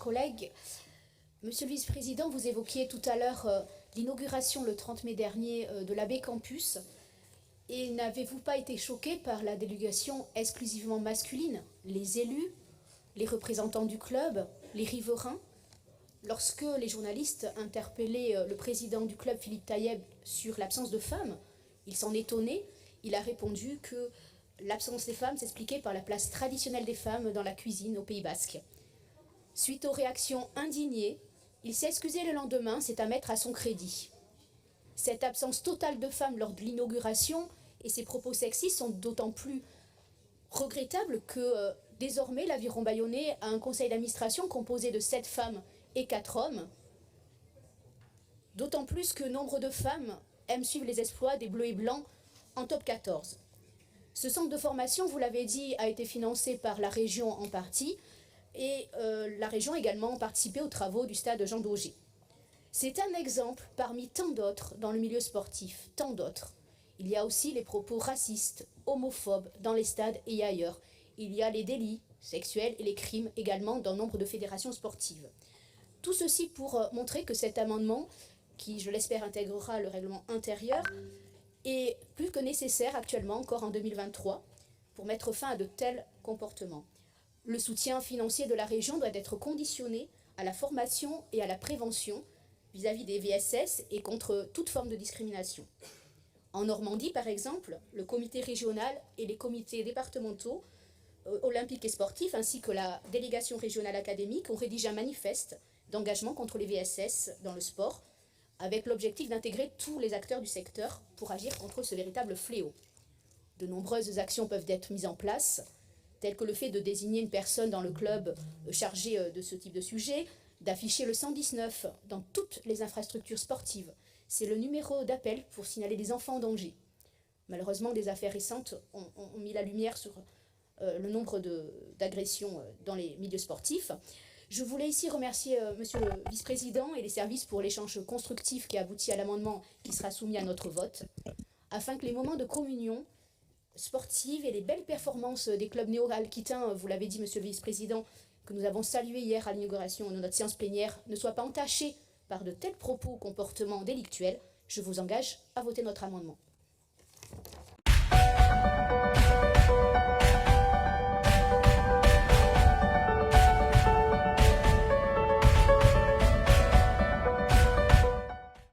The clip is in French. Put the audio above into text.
collègues, Monsieur le Vice-président, vous évoquiez tout à l'heure l'inauguration le 30 mai dernier de l'AB Campus. Et n'avez-vous pas été choqué par la délégation exclusivement masculine, les élus, les représentants du club, les riverains? Lorsque les journalistes interpellaient le président du club, Philippe Taïeb, sur l'absence de femmes, il s'en étonnait. Il a répondu que l'absence des femmes s'expliquait par la place traditionnelle des femmes dans la cuisine au Pays Basque. Suite aux réactions indignées, il s'est excusé le lendemain, c'est à mettre à son crédit. Cette absence totale de femmes lors de l'inauguration et ses propos sexistes sont d'autant plus regrettables que désormais l'Aviron Bayonnais a un conseil d'administration composé de 7 femmes et 4 hommes. D'autant plus que nombre de femmes aiment suivre les exploits des Bleus et Blancs en top 14. Ce centre de formation, vous l'avez dit, a été financé par la région en partie et la région a également participé aux travaux du stade Jean Daugé. C'est un exemple parmi tant d'autres dans le milieu sportif, tant d'autres. Il y a aussi les propos racistes, homophobes dans les stades et ailleurs. Il y a les délits sexuels et les crimes également dans nombre de fédérations sportives. Tout ceci pour montrer que cet amendement, qui je l'espère intégrera le règlement intérieur, est plus que nécessaire actuellement, encore en 2023, pour mettre fin à de tels comportements. Le soutien financier de la région doit être conditionné à la formation et à la prévention vis-à-vis des VSS et contre toute forme de discrimination. En Normandie, par exemple, le comité régional et les comités départementaux olympiques et sportifs, ainsi que la délégation régionale académique, ont rédigé un manifeste d'engagement contre les VSS dans le sport, avec l'objectif d'intégrer tous les acteurs du secteur pour agir contre ce véritable fléau. De nombreuses actions peuvent être mises en place, telles que le fait de désigner une personne dans le club chargée de ce type de sujet, d'afficher le 119 dans toutes les infrastructures sportives. C'est le numéro d'appel pour signaler des enfants en danger. Malheureusement, des affaires récentes ont mis la lumière sur le nombre d'agressions dans les milieux sportifs. Je voulais ici remercier Monsieur le Vice-président et les services pour l'échange constructif qui a abouti à l'amendement qui sera soumis à notre vote, afin que les moments de communion sportive et les belles performances des clubs néo-alquitains, vous l'avez dit Monsieur le Vice-président, que nous avons salué hier à l'inauguration de notre séance plénière, ne soient pas entachés par de tels propos ou comportements délictuels. Je vous engage à voter notre amendement.